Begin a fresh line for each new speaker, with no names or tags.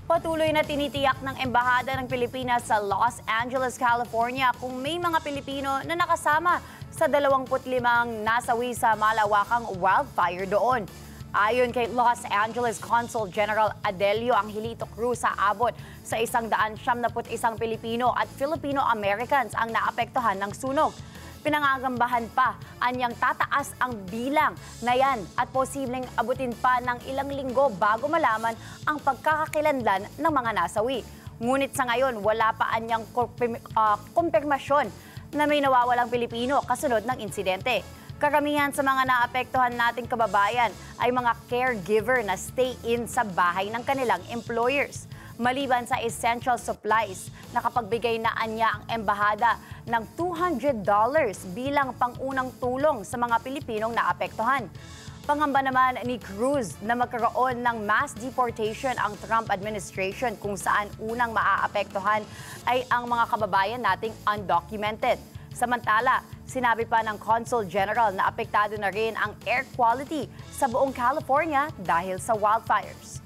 Patuloy na tinitiyak ng Embahada ng Pilipinas sa Los Angeles, California kung may mga Pilipino na nakasama sa 25 nasawi sa malawakang wildfire doon. Ayon kay Los Angeles Consul General Adelio Angelito Cruz, abot sa 171 Pilipino at Filipino-Americans ang naapektuhan ng sunog. Pinangagambahan pa anyang tataas ang bilang na yan at posibleng abutin pa ng ilang linggo bago malaman ang pagkakakilanlan ng mga nasawi. Ngunit sa ngayon, wala pa anyang kumpirmasyon na may nawawalang Pilipino kasunod ng insidente. Karamihan sa mga naapektuhan nating kababayan ay mga caregiver na stay-in sa bahay ng kanilang employers. Maliban sa essential supplies, nakapagbigay na anya ang embahada ng $200 bilang pangunang tulong sa mga Pilipinong naapektuhan. Pangamba naman ni Cruz na magkaroon ng mass deportation ang Trump administration kung saan unang maaapektuhan ay ang mga kababayan nating undocumented. Samantala, sinabi pa ng Consul General na apektado na rin ang air quality sa buong California dahil sa wildfires.